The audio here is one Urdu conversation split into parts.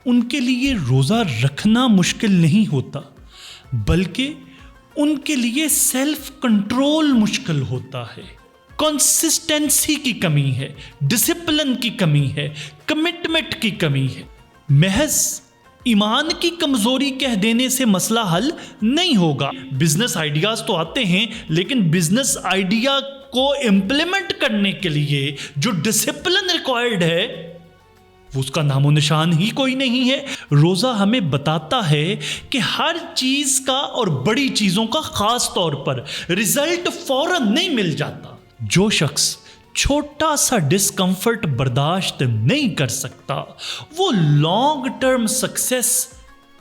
ان کے لیے روزہ رکھنا مشکل نہیں ہوتا، بلکہ ان کے لیے سیلف کنٹرول مشکل ہوتا ہے۔ کنسسٹنسی کی کمی ہے، ڈسپلن کی کمی ہے، کمٹمنٹ کی کمی ہے۔ محض ایمان کی کمزوری کہہ دینے سے مسئلہ حل نہیں ہوگا۔ بزنس آئیڈیاز تو آتے ہیں، لیکن بزنس آئیڈیا کو امپلیمنٹ کرنے کے لیے جو ڈسپلن ریکوائرڈ ہے اس کا نام و نشان ہی کوئی نہیں ہے۔ روزہ ہمیں بتاتا ہے کہ ہر چیز کا اور بڑی چیزوں کا خاص طور پر رزلٹ فوراً نہیں مل جاتا۔ جو شخص چھوٹا سا ڈسکمفرٹ برداشت نہیں کر سکتا وہ لانگ ٹرم سکسیس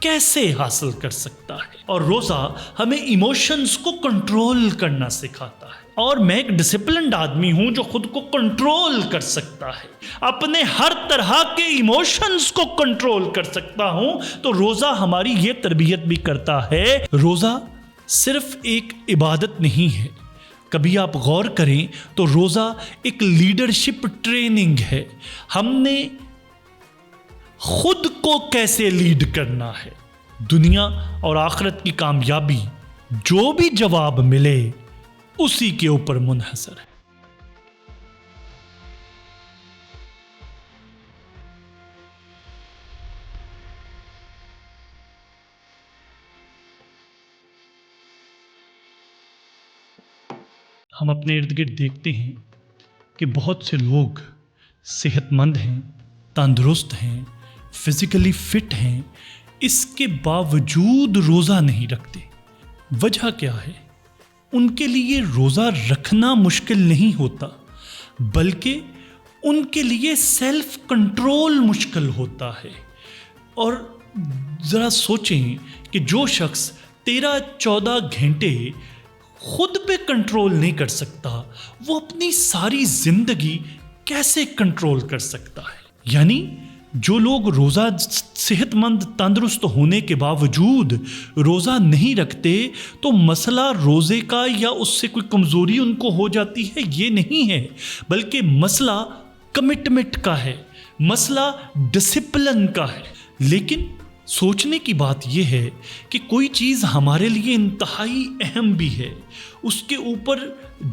کیسے حاصل کر سکتا ہے؟ اور روزہ ہمیں ایموشنز کو کنٹرول کرنا سکھاتا ہے، اور میں ایک ڈسپلنڈ آدمی ہوں جو خود کو کنٹرول کر سکتا ہے، اپنے ہر طرح کے ایموشنز کو کنٹرول کر سکتا ہوں۔ تو روزہ ہماری یہ تربیت بھی کرتا ہے۔ روزہ صرف ایک عبادت نہیں ہے، کبھی آپ غور کریں تو روزہ ایک لیڈرشپ ٹریننگ ہے۔ ہم نے خود کو کیسے لیڈ کرنا ہے، دنیا اور آخرت کی کامیابی جو بھی جواب ملے اسی کے اوپر منحصر ہے۔ ہم اپنے ارد گرد دیکھتے ہیں کہ بہت سے لوگ صحت مند ہیں، تندرست ہیں، فزیکلی فٹ ہیں، اس کے باوجود روزہ نہیں رکھتے۔ وجہ کیا ہے؟ ان کے لیے روزہ رکھنا مشکل نہیں ہوتا، بلکہ ان کے لیے سیلف کنٹرول مشکل ہوتا ہے۔ اور ذرا سوچیں کہ جو شخص 13-14 گھنٹے خود پہ کنٹرول نہیں کر سکتا وہ اپنی ساری زندگی کیسے کنٹرول کر سکتا ہے؟ یعنی جو لوگ روزہ صحت مند تندرست ہونے کے باوجود روزہ نہیں رکھتے تو مسئلہ روزے کا یا اس سے کوئی کمزوری ان کو ہو جاتی ہے یہ نہیں ہے، بلکہ مسئلہ کمٹمنٹ کا ہے، مسئلہ ڈسپلن کا ہے۔ لیکن سوچنے کی بات یہ ہے کہ کوئی چیز ہمارے لیے انتہائی اہم بھی ہے، اس کے اوپر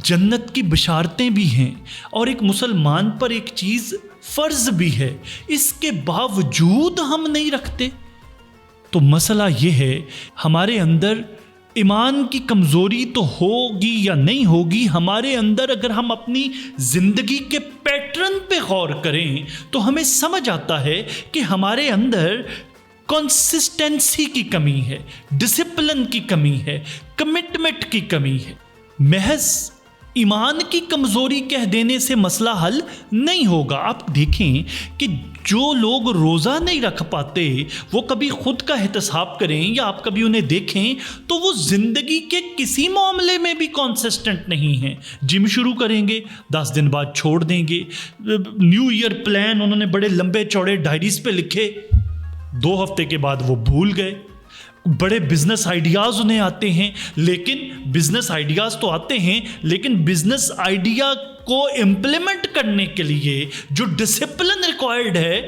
جنت کی بشارتیں بھی ہیں، اور ایک مسلمان پر ایک چیز فرض بھی ہے، اس کے باوجود ہم نہیں رکھتے۔ تو مسئلہ یہ ہے ہمارے اندر ایمان کی کمزوری تو ہوگی یا نہیں ہوگی، ہمارے اندر اگر ہم اپنی زندگی کے پیٹرن پہ غور کریں تو ہمیں سمجھ آتا ہے کہ ہمارے اندر کنسسٹنسی کی کمی ہے، ڈسپلن کی کمی ہے، کمٹمنٹ کی کمی ہے۔ محض ایمان کی کمزوری کہہ دینے سے مسئلہ حل نہیں ہوگا۔ آپ دیکھیں کہ جو لوگ روزہ نہیں رکھ پاتے وہ کبھی خود کا احتساب کریں یا آپ کبھی انہیں دیکھیں تو وہ زندگی کے کسی معاملے میں بھی کانسسٹنٹ نہیں ہیں۔ جم شروع کریں گے، 10 دن بعد چھوڑ دیں گے۔ نیو ایئر پلان انہوں نے بڑے لمبے چوڑے ڈائریز پہ لکھے، 2 ہفتے کے بعد وہ بھول گئے۔ بڑے بزنس آئیڈیاز انہیں آتے ہیں، لیکن بزنس آئیڈیاز تو آتے ہیں لیکن بزنس آئیڈیا کو امپلیمنٹ کرنے کے لیے جو ڈسپلن ریکوائرڈ ہے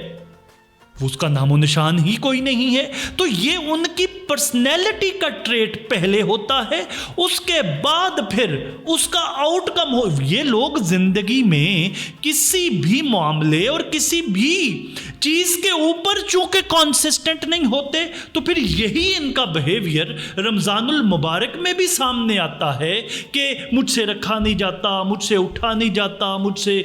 اس کا نام و نشان ہی کوئی نہیں ہے۔ تو یہ ان کی پرسنالٹی کا ٹریٹ پہلے ہوتا ہے، اس کے بعد پھر اس کا آؤٹ کم ہو۔ یہ لوگ زندگی میں کسی بھی معاملے اور کسی بھی چیز کے اوپر چونکہ کانسسٹنٹ نہیں ہوتے تو پھر یہی ان کا بیہیویئر رمضان المبارک میں بھی سامنے آتا ہے کہ مجھ سے رکھا نہیں جاتا، مجھ سے اٹھا نہیں جاتا، مجھ سے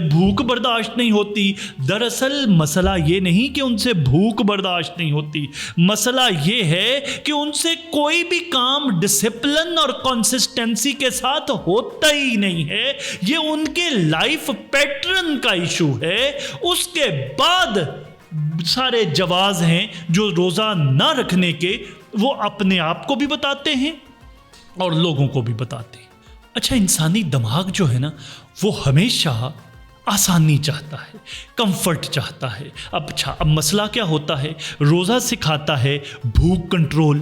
بھوک برداشت نہیں ہوتی۔ دراصل مسئلہ یہ نہیں کہ ان سے بھوک برداشت نہیں ہوتی، مسئلہ یہ ہے کہ ان سے کوئی بھی کام ڈسپلن اور کنسسٹنسی کے ساتھ ہوتا ہی نہیں ہے۔ یہ ان کے لائف پیٹرن کا ایشو ہے۔ اس کے بعد سارے جواز ہیں جو روزہ نہ رکھنے کے وہ اپنے آپ کو بھی بتاتے ہیں اور لوگوں کو بھی بتاتے ہیں۔ اچھا، انسانی دماغ جو ہے نا وہ ہمیشہ آسانی چاہتا ہے، کمفرٹ چاہتا ہے۔ اب مسئلہ کیا ہوتا ہے؟ روزہ سکھاتا ہے بھوک کنٹرول،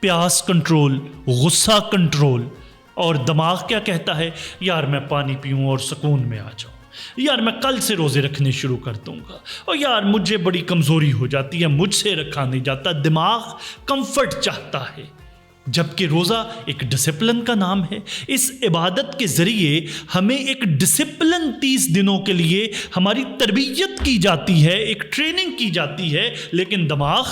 پیاس کنٹرول، غصہ کنٹرول، اور دماغ کیا کہتا ہے؟ یار میں پانی پیوں اور سکون میں آ جاؤں۔ یار میں کل سے روزے رکھنے شروع کر دوں گا، اور یار مجھے بڑی کمزوری ہو جاتی ہے، مجھ سے رکھا نہیں جاتا، دماغ کمفرٹ چاہتا ہے۔ جبکہ روزہ ایک ڈسپلن کا نام ہے۔ اس عبادت کے ذریعے ہمیں ایک ڈسپلن 30 دنوں کے لیے ہماری تربیت کی جاتی ہے، ایک ٹریننگ کی جاتی ہے، لیکن دماغ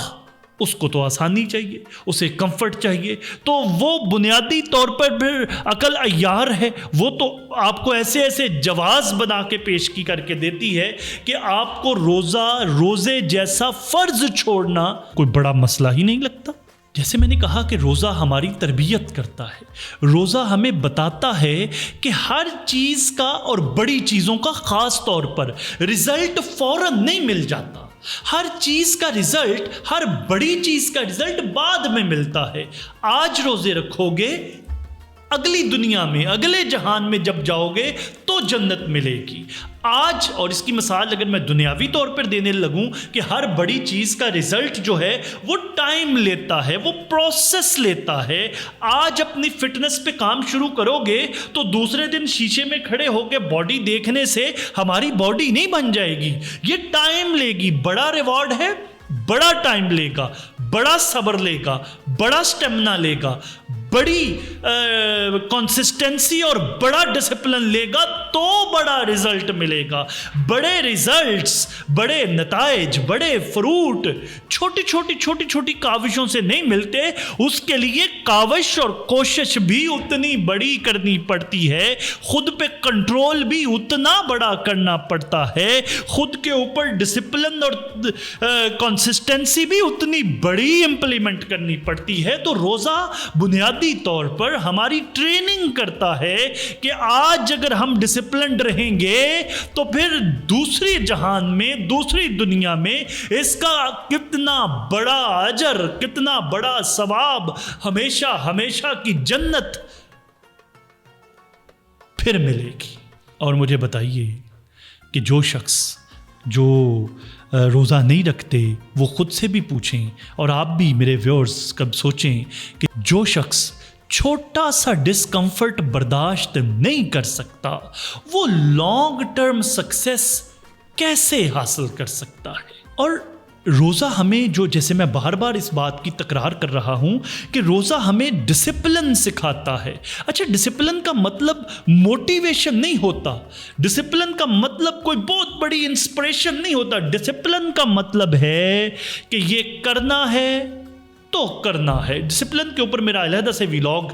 اس کو تو آسانی چاہیے، اسے کمفرٹ چاہیے، تو وہ بنیادی طور پر پھر عقل عیار ہے، وہ تو آپ کو ایسے ایسے جواز بنا کے پیش کی کر کے دیتی ہے کہ آپ کو روزے جیسا فرض چھوڑنا کوئی بڑا مسئلہ ہی نہیں لگتا۔ جیسے میں نے کہا کہ روزہ ہماری تربیت کرتا ہے، روزہ ہمیں بتاتا ہے کہ ہر چیز کا اور بڑی چیزوں کا خاص طور پر رزلٹ فوراً نہیں مل جاتا، ہر چیز کا رزلٹ، ہر بڑی چیز کا رزلٹ بعد میں ملتا ہے۔ آج روزے رکھو گے، اگلی دنیا میں، اگلے جہان میں جب جاؤ گے تو جنت ملے گی۔ آج، اور اس کی مثال اگر میں دنیاوی طور پر دینے لگوں کہ ہر بڑی چیز کا رزلٹ جو ہے وہ ٹائم لیتا ہے، وہ پروسیس لیتا ہے۔ آج اپنی فٹنس پہ کام شروع کرو گے تو دوسرے دن شیشے میں کھڑے ہو کے باڈی دیکھنے سے ہماری باڈی نہیں بن جائے گی، یہ ٹائم لے گی۔ بڑا ریوارڈ ہے، بڑا ٹائم لے گا، بڑا صبر لے گا، بڑا سٹیمنا لے گا، بڑی کنسسٹنسی اور بڑا ڈسپلن لے گا تو بڑا رزلٹ ملے گا۔ بڑے ریزلٹس، بڑے نتائج، بڑے فروٹ چھوٹی چھوٹی کاوشوں سے نہیں ملتے، اس کے لیے کاوش اور کوشش بھی اتنی بڑی کرنی پڑتی ہے، خود پہ کنٹرول بھی اتنا بڑا کرنا پڑتا ہے، خود کے اوپر ڈسپلن اور کنسسٹنسی بھی اتنی بڑی امپلیمنٹ کرنی پڑتی ہے۔ تو روزہ بنیادی طور پر ہماری ٹریننگ کرتا ہے کہ آج اگر ہم ڈسپلنڈ رہیں گے تو پھر دوسری جہان میں، دوسری دنیا میں اس کا کتنا بڑا اجر، کتنا بڑا ثواب، ہمیشہ کی جنت پھر ملے گی۔ اور مجھے بتائیے کہ جو شخص جو روزہ نہیں رکھتے وہ خود سے بھی پوچھیں، اور آپ بھی میرے ویورز کب سوچیں کہ جو شخص چھوٹا سا ڈسکمفرٹ برداشت نہیں کر سکتا وہ لانگ ٹرم سکسیس کیسے حاصل کر سکتا ہے۔ اور روزہ ہمیں جیسے میں بار بار اس بات کی تکرار کر رہا ہوں کہ روزہ ہمیں ڈسپلن سکھاتا ہے۔ اچھا، ڈسپلن کا مطلب موٹیویشن نہیں ہوتا، ڈسپلن کا مطلب کوئی بہت بڑی انسپریشن نہیں ہوتا، ڈسپلن کا مطلب ہے کہ یہ کرنا ہے تو کرنا ہے۔ ڈسپلن کے اوپر میرا علیحدہ سے ویلاگ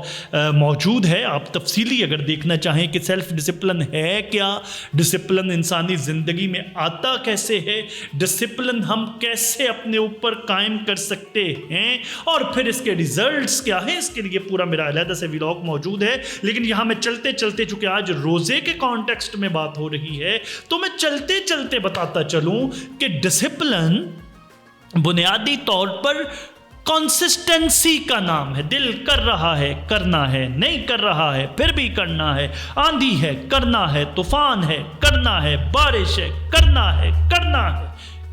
موجود ہے، آپ تفصیلی اگر دیکھنا چاہیں کہ سیلف ڈسپلن ہے کیا، ڈسپلن انسانی زندگی میں آتا کیسے ہے، ڈسپلن ہم کیسے اپنے اوپر قائم کر سکتے ہیں، اور پھر اس کے ریزلٹس کیا ہیں، اس کے لیے پورا میرا علیحدہ سے ویلاگ موجود ہے۔ لیکن یہاں میں چلتے چونکہ آج روزے کے کانٹیکسٹ میں بات ہو رہی ہے تو میں چلتے بتاتا چلوں کہ ڈسپلن بنیادی طور پر کنسسٹنسی کا نام ہے۔ دل کر رہا ہے کرنا ہے، نہیں کر رہا ہے پھر بھی کرنا ہے، آندھی ہے کرنا ہے، طوفان ہے کرنا ہے، بارش ہے کرنا ہے،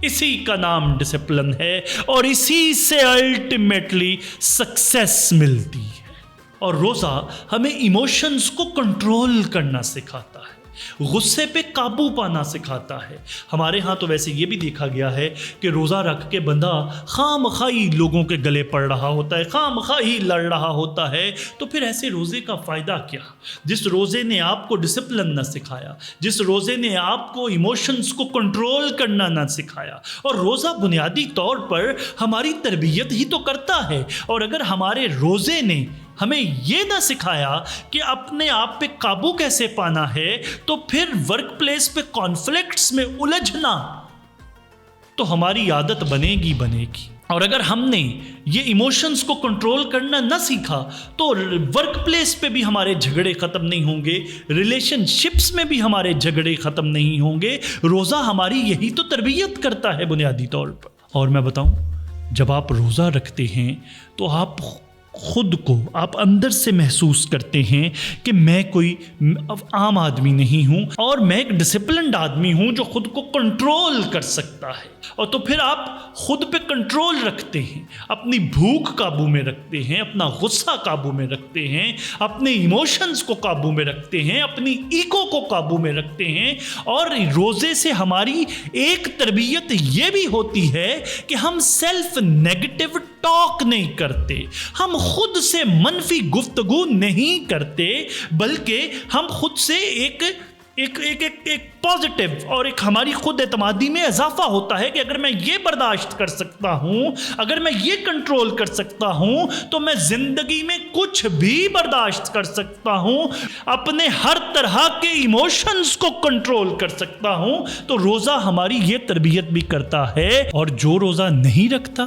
اسی کا نام ڈسپلن ہے، اور اسی سے الٹیمیٹلی سکسیس ملتی ہے۔ اور روزہ ہمیں ایموشنز کو کنٹرول کرنا سکھاتا ہے، غصے پہ قابو پانا سکھاتا ہے۔ ہمارے ہاں تو ویسے یہ بھی دیکھا گیا ہے کہ روزہ رکھ کے بندہ خامخواہی لوگوں کے گلے پڑ رہا ہوتا ہے، خامخواہی لڑ رہا ہوتا ہے، تو پھر ایسے روزے کا فائدہ کیا؟ جس روزے نے آپ کو ڈسپلن نہ سکھایا، جس روزے نے آپ کو ایموشنز کو کنٹرول کرنا نہ سکھایا۔ اور روزہ بنیادی طور پر ہماری تربیت ہی تو کرتا ہے، اور اگر ہمارے روزے نے ہمیں یہ نہ سکھایا کہ اپنے آپ پہ قابو کیسے پانا ہے، تو پھر ورک پلیس پہ کانفلکٹس میں الجھنا تو ہماری عادت بنے گی۔ اور اگر ہم نے یہ ایموشنز کو کنٹرول کرنا نہ سیکھا تو ورک پلیس پہ بھی ہمارے جھگڑے ختم نہیں ہوں گے، ریلیشن شپس میں بھی ہمارے جھگڑے ختم نہیں ہوں گے۔ روزہ ہماری یہی تو تربیت کرتا ہے بنیادی طور پر۔ اور میں بتاؤں، جب آپ روزہ رکھتے ہیں تو آپ خود کو آپ اندر سے محسوس کرتے ہیں کہ میں کوئی عام آدمی نہیں ہوں اور میں ایک ڈسپلنڈ آدمی ہوں جو خود کو کنٹرول کر سکتا ہے، اور تو پھر آپ خود پہ کنٹرول رکھتے ہیں، اپنی بھوک قابو میں رکھتے ہیں، اپنا غصہ قابو میں رکھتے ہیں، اپنے ایموشنز کو قابو میں رکھتے ہیں، اپنی ایگو کو قابو میں رکھتے ہیں۔ اور روزے سے ہماری ایک تربیت یہ بھی ہوتی ہے کہ ہم سیلف نیگیٹو ٹاک نہیں کرتے، ہم خود سے منفی گفتگو نہیں کرتے، بلکہ ہم خود سے ایک پازیٹیو اور ایک ہماری خود اعتمادی میں اضافہ ہوتا ہے کہ اگر میں یہ برداشت کر سکتا ہوں، اگر میں یہ کنٹرول کر سکتا ہوں تو میں زندگی میں کچھ بھی برداشت کر سکتا ہوں، اپنے ہر طرح کے ایموشنز کو کنٹرول کر سکتا ہوں۔ تو روزہ ہماری یہ تربیت بھی کرتا ہے، اور جو روزہ نہیں رکھتا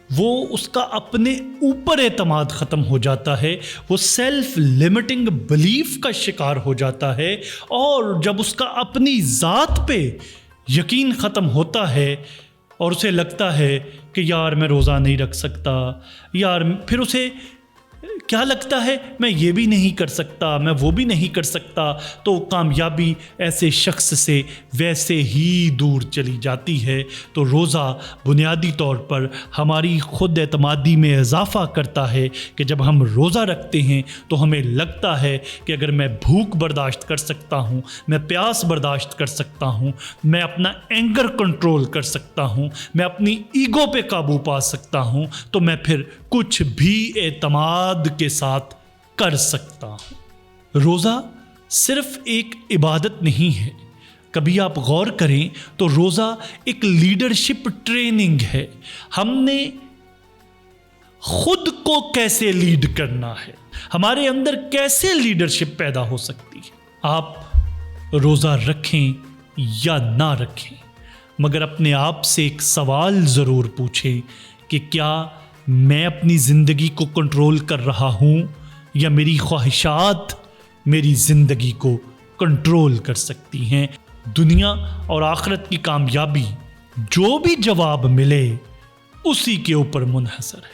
وہ اس کا اپنے اوپر اعتماد ختم ہو جاتا ہے، وہ سیلف لیمٹنگ بلیف کا شکار ہو جاتا ہے، اور جب اس کا اپنی ذات پہ یقین ختم ہوتا ہے اور اسے لگتا ہے کہ یار میں روزہ نہیں رکھ سکتا، یار پھر اسے کیا لگتا ہے میں یہ بھی نہیں کر سکتا، میں وہ بھی نہیں کر سکتا، تو کامیابی ایسے شخص سے ویسے ہی دور چلی جاتی ہے۔ تو روزہ بنیادی طور پر ہماری خود اعتمادی میں اضافہ کرتا ہے کہ جب ہم روزہ رکھتے ہیں تو ہمیں لگتا ہے کہ اگر میں بھوک برداشت کر سکتا ہوں، میں پیاس برداشت کر سکتا ہوں، میں اپنا اینگر کنٹرول کر سکتا ہوں، میں اپنی ایگو پہ قابو پا سکتا ہوں، تو میں پھر کچھ بھی اعتماد کے ساتھ کر سکتا ہوں۔ روزہ صرف ایک عبادت نہیں ہے، کبھی آپ غور کریں تو روزہ ایک لیڈرشپ ٹریننگ ہے۔ ہم نے خود کو کیسے لیڈ کرنا ہے، ہمارے اندر کیسے لیڈرشپ پیدا ہو سکتی ہے۔ آپ روزہ رکھیں یا نہ رکھیں، مگر اپنے آپ سے ایک سوال ضرور پوچھیں کہ کیا میں اپنی زندگی کو کنٹرول کر رہا ہوں، یا میری خواہشات میری زندگی کو کنٹرول کر سکتی ہیں۔ دنیا اور آخرت کی کامیابی جو بھی جواب ملے اسی کے اوپر منحصر ہے۔